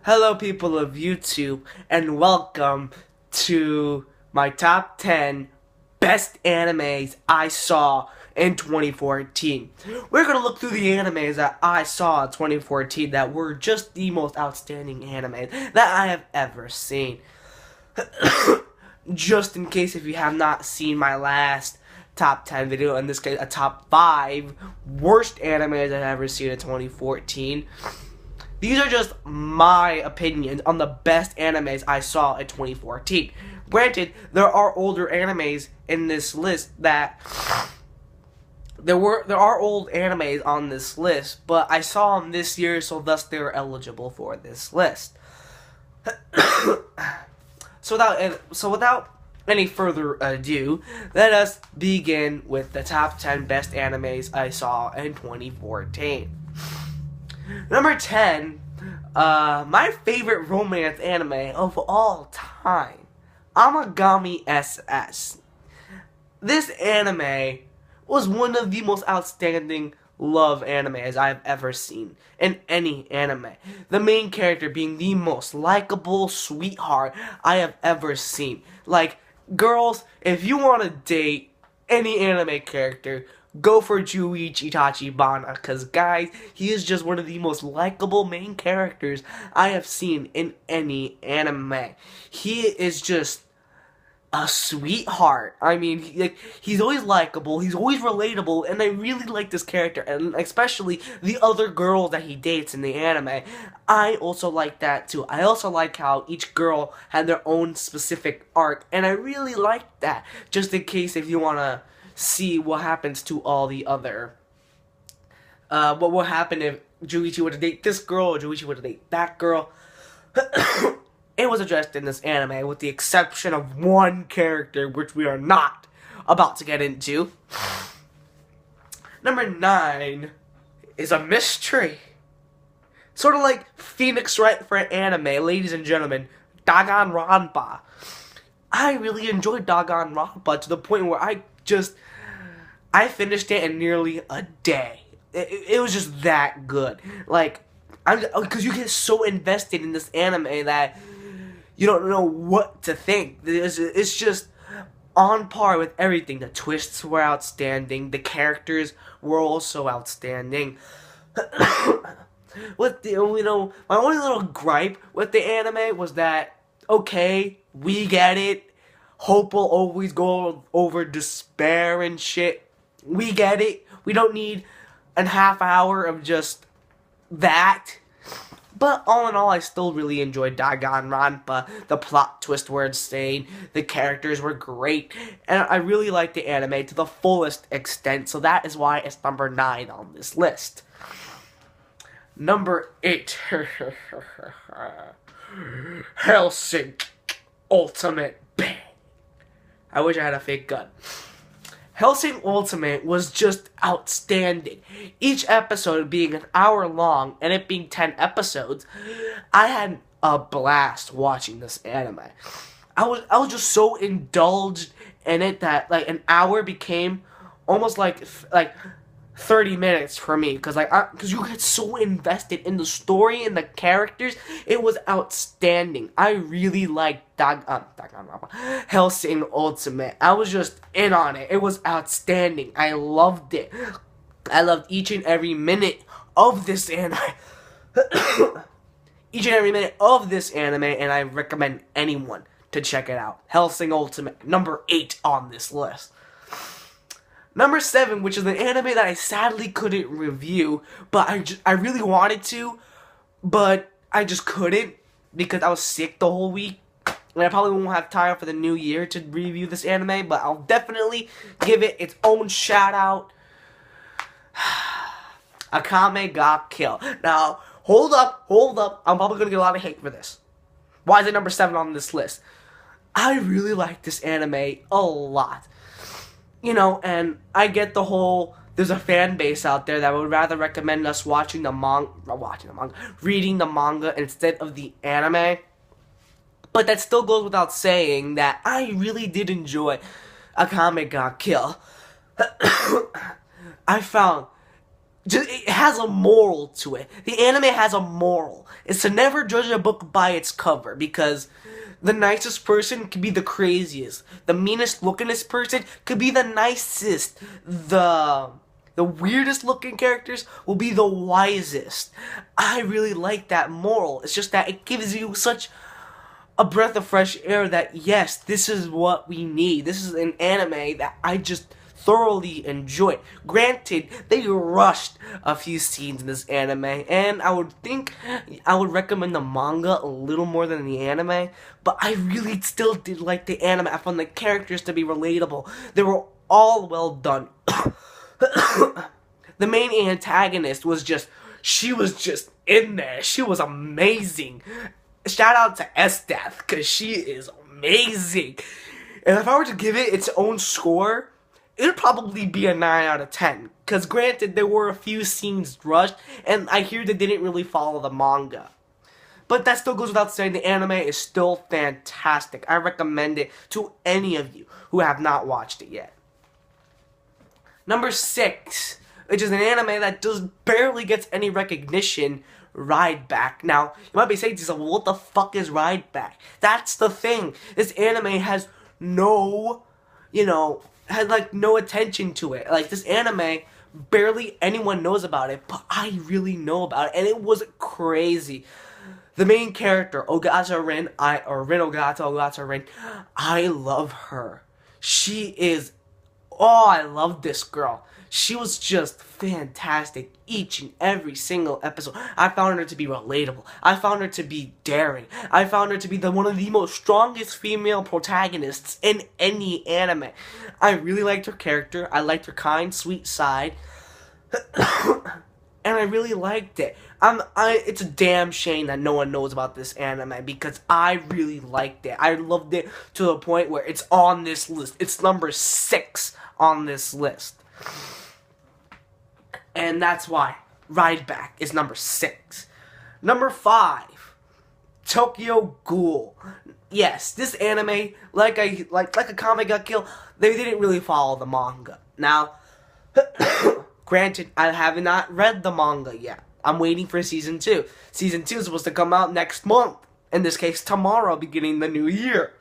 Hello, people of YouTube, and welcome to my top 10 best animes I saw in 2014. We're going to look through the animes that I saw in 2014 that were just the most outstanding animes that I have ever seen. Just in case if you have not seen my last top 10 video, in this case a top 5 worst animes I've ever seen in 2014. These are just my opinions on the best animes I saw in 2014. Granted, there are older animes in this list that there are old animes on this list, but I saw them this year, so thus they were eligible for this list. So without any further ado, let us begin with the top 10 best animes I saw in 2014. Number 10, my favorite romance anime of all time, Amagami SS. This anime was one of the most outstanding love animes I've ever seen in any anime. The main character being the most likable sweetheart I have ever seen. Like, girls, if you want to date any anime character, go for Juichi Tachibana, because guys, he is just one of the most likable main characters I have seen in any anime. He is just a sweetheart. I mean, he's always likable, he's always relatable, and I really like this character, and especially the other girls that he dates in the anime. I also like that too. I also like how each girl had their own specific arc, and I really like that, just in case if you want to see what happens to all the other what will happen if Juichi were to date this girl or Juichi were to date that girl. It was addressed in this anime with the exception of one character, which we are not about to get into. Number 9 is a mystery, sort of like Phoenix Wright for an anime. Ladies and gentlemen, Doggone Ronpa. I really enjoyed Doggone Ronpa to the point where I finished it in nearly a day. It was just that good. Like, because you get so invested in this anime that you don't know what to think. It's just on par with everything. The twists were outstanding. The characters were also outstanding. My only little gripe with the anime was that, okay, we get it. Hope will always go over despair and shit. We get it. We don't need a half hour of just that. But all in all, I still really enjoyed Doggone Ronpa. The plot twists were insane. The characters were great. And I really liked the anime to the fullest extent. So that is why it's number 9 on this list. Number 8. Hellsing Ultimate Bang. I wish I had a fake gun. Hellsing Ultimate was just outstanding. Each episode being an hour long and it being 10 episodes, I had a blast watching this anime. I was just so indulged in it that like an hour became almost like 30 minutes for me, because you get so invested in the story and the characters. It was outstanding. I really liked Hellsing Ultimate. I was just in on it. It was outstanding. I loved it. I loved each and every minute of this anime. Each and every minute of this anime, and I recommend anyone to check it out. Hellsing Ultimate, number 8 on this list. Number 7, which is an anime that I sadly couldn't review, but I really wanted to, but I just couldn't because I was sick the whole week, and I probably won't have time for the new year to review this anime, but I'll definitely give it its own shout out. Akame Kill. Now, hold up, I'm probably going to get a lot of hate for this. Why is it number 7 on this list? I really like this anime a lot. You know, and I get the whole, there's a fan base out there that would rather recommend us reading the manga instead of the anime. But that still goes without saying that I really did enjoy Akame Kill. I found it has a moral to it. The anime has a moral. It's to never judge a book by its cover, because the nicest person could be the craziest. The meanest lookingest person could be the nicest. The weirdest looking characters will be the wisest. I really like that moral. It's just that it gives you such a breath of fresh air that, yes, this is what we need. This is an anime that I just thoroughly enjoyed. Granted, they rushed a few scenes in this anime, and I would recommend the manga a little more than the anime, but I really still did like the anime. I found the characters to be relatable. They were all well done. The main antagonist was just in there. She was amazing. Shout out to S-Death, because she is amazing. And if I were to give it its own score, it would probably be a 9 out of 10. Because granted, there were a few scenes rushed, and I hear they didn't really follow the manga. But that still goes without saying, the anime is still fantastic. I recommend it to any of you who have not watched it yet. Number 6, which is an anime that just barely gets any recognition, Ride Back. Now, you might be saying to yourself, well, what the fuck is Ride Back? That's the thing. This anime has no attention to it. Like, this anime, barely anyone knows about it, but I really know about it, and it was crazy. The main character, Ogata Rin, Ogata Rin, I love her. She is, I love this girl. She was just fantastic each and every single episode. I found her to be relatable. I found her to be daring. I found her to be one of the most strongest female protagonists in any anime. I really liked her character. I liked her kind, sweet side. And I really liked it. It's a damn shame that no one knows about this anime, because I really liked it. I loved it to the point where it's on this list. It's number 6 on this list. And that's why Ride Back is number 6. Number 5, Tokyo Ghoul. Yes, this anime, like a Amagami Kill, they didn't really follow the manga. Now, granted, I have not read the manga yet. I'm waiting for season 2. Season 2 is supposed to come out next month. In this case, tomorrow, beginning the new year.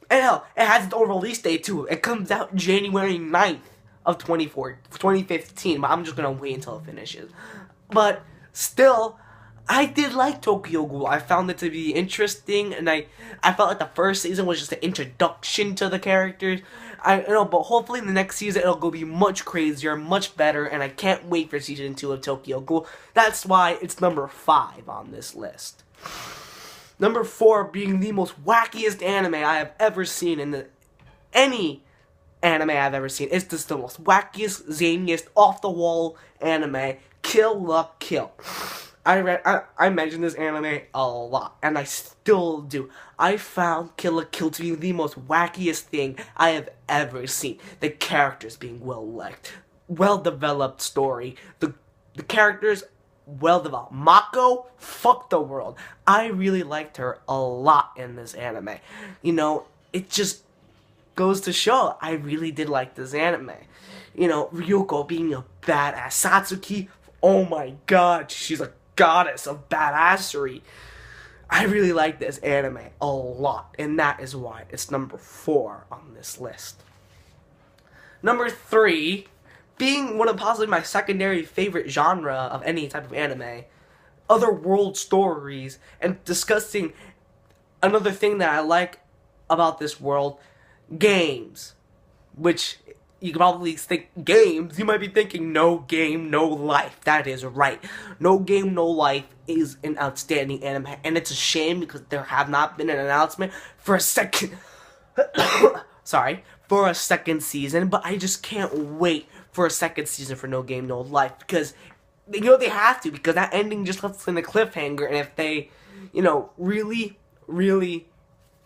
And hell, it has its own release date too. It comes out January 9th of 2015, but I'm just gonna wait until it finishes. But still, I did like Tokyo Ghoul. I found it to be interesting, and I felt like the first season was just an introduction to the characters. But hopefully in the next season it'll go be much crazier, much better, and I can't wait for season 2 of Tokyo Ghoul. That's why it's number 5 on this list. Number 4 being the most wackiest anime I have ever seen in any anime I've ever seen. It's just the most wackiest, zaniest, off-the-wall anime, Killa Kill. I mentioned this anime a lot, and I still do. I found Killa Kill to be the most wackiest thing I have ever seen. The characters being well-liked, well-developed story, the characters well-developed. Mako, fuck the world. I really liked her a lot in this anime. It just goes to show I really did like this anime. Ryuko being a badass. Satsuki, oh my god, she's a goddess of badassery. I really like this anime a lot, and that is why it's number 4 on this list. Number 3, being one of possibly my secondary favorite genre of any type of anime, other world stories, and discussing another thing that I like about this world, games. Which, you can probably think games, you might be thinking no game, no life. That is right. No Game, No Life is an outstanding anime, and it's a shame because there have not been an announcement for a second for a second season, but I just can't wait for a second season for No Game, No Life, because they have to, because that ending just left us in a cliffhanger, and if they really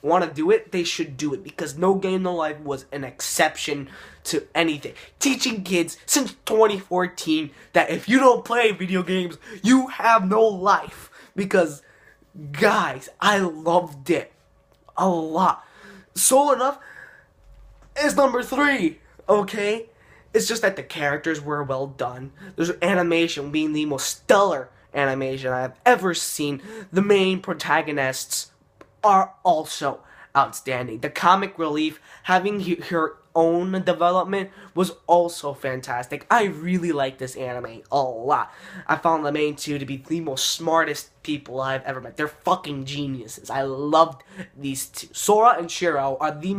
want to do it, they should do it, because No Game No Life was an exception to anything. Teaching kids since 2014 that if you don't play video games, you have no life. Because, guys, I loved it a lot. So enough, it's number 3, okay? It's just that the characters were well done. There's animation being the most stellar animation I have ever seen. The main protagonists are also outstanding. The comic relief, having her own development, was also fantastic. I really like this anime a lot. I found the main two to be the most smartest people I've ever met. They're fucking geniuses. I loved these two. Sora and Shiro are the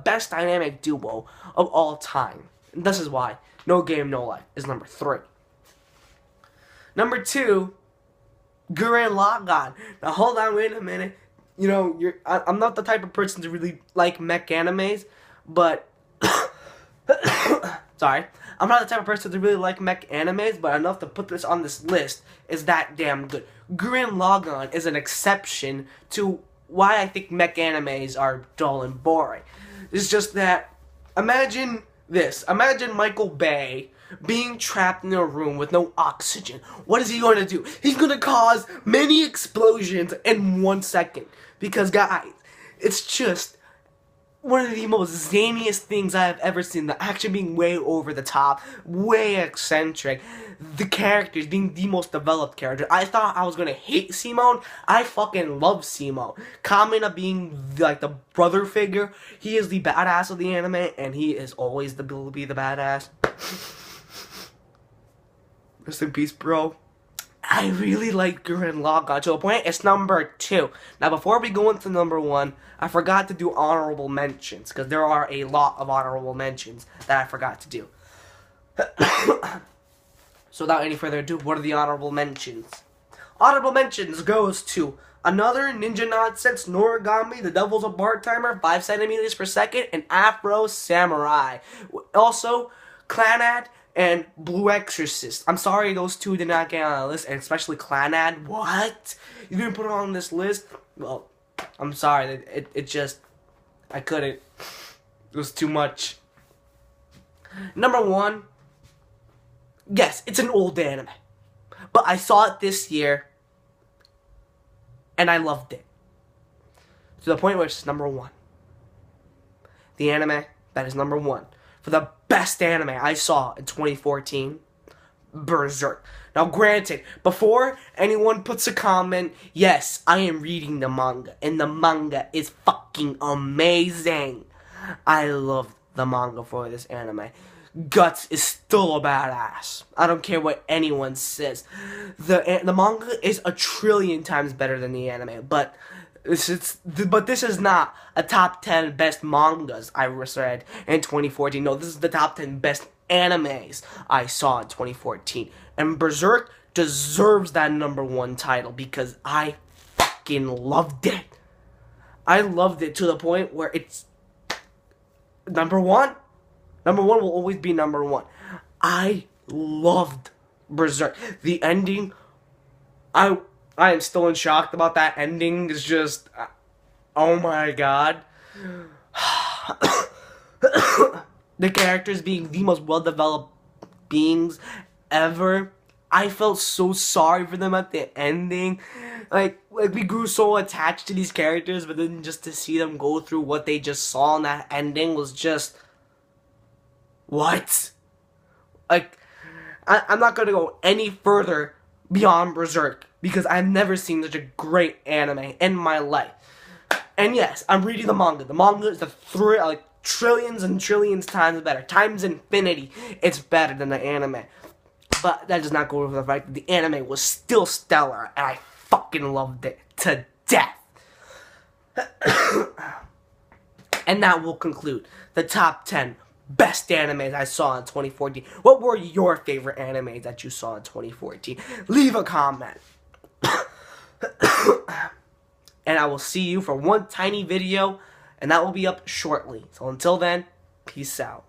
best dynamic duo of all time. And this is why No Game No Life is number 3. Number 2, Gurren Lagann. Now hold on, wait a minute. You know, I'm not the type of person to really like mech animes, but sorry, I'm not the type of person to really like mech animes, but enough to put this on this list is that damn good. Gurren Lagann is an exception to why I think mech animes are dull and boring. It's just that, imagine this. Imagine Michael Bay being trapped in a room with no oxygen. What is he going to do? He's going to cause many explosions in 1 second. Because, guys, it's just one of the most zaniest things I have ever seen. The action being way over the top, way eccentric. The characters being the most developed character. I thought I was going to hate Simone. I fucking love Simone. Kamina being like the brother figure. He is the badass of the anime, and he is always will be the badass. Rest in peace, bro. I really like Gurren Lagann to a point it's number 2. Now, before we go into number 1, I forgot to do honorable mentions, because there are a lot of honorable mentions that I forgot to do. So without any further ado, what are the honorable mentions? Honorable mentions goes to Another Ninja Nonsense, Noragami, The Devil's a Part-Timer, 5 centimeters per second, and Afro Samurai. Also, Clanad and Blue Exorcist. I'm sorry those two did not get on the list, and especially Clanad. What? You didn't put it on this list? Well, I'm sorry. It just, I couldn't. It was too much. Number 1. Yes, it's an old anime. But I saw it this year, and I loved it. To the point where it's number 1. The anime that is number 1. For the best anime I saw in 2014, Berserk. Now granted, before anyone puts a comment, yes, I am reading the manga, and the manga is fucking amazing. I love the manga for this anime. Guts is still a badass. I don't care what anyone says. The manga is a trillion times better than the anime, but this is not a top 10 best mangas I read in 2014. No, this is the top 10 best animes I saw in 2014. And Berserk deserves that number 1 title because I fucking loved it. I loved it to the point where it's number 1. Number 1 will always be number 1. I loved Berserk. The ending, I am still in shock about that ending. It's just, oh my god. The characters being the most well-developed beings ever. I felt so sorry for them at the ending. Like we grew so attached to these characters, but then just to see them go through what they just saw in that ending was just, what? Like, I'm not gonna go any further beyond Berserk because I've never seen such a great anime in my life. And yes, I'm reading the manga. The manga is like trillions and trillions times better. Times infinity, it's better than the anime. But that does not go over the fact that the anime was still stellar, and I fucking loved it to death. And that will conclude the top 10 best animes I saw in 2014. What were your favorite animes that you saw in 2014? Leave a comment. And I will see you for one tiny video, and that will be up shortly. So until then, peace out.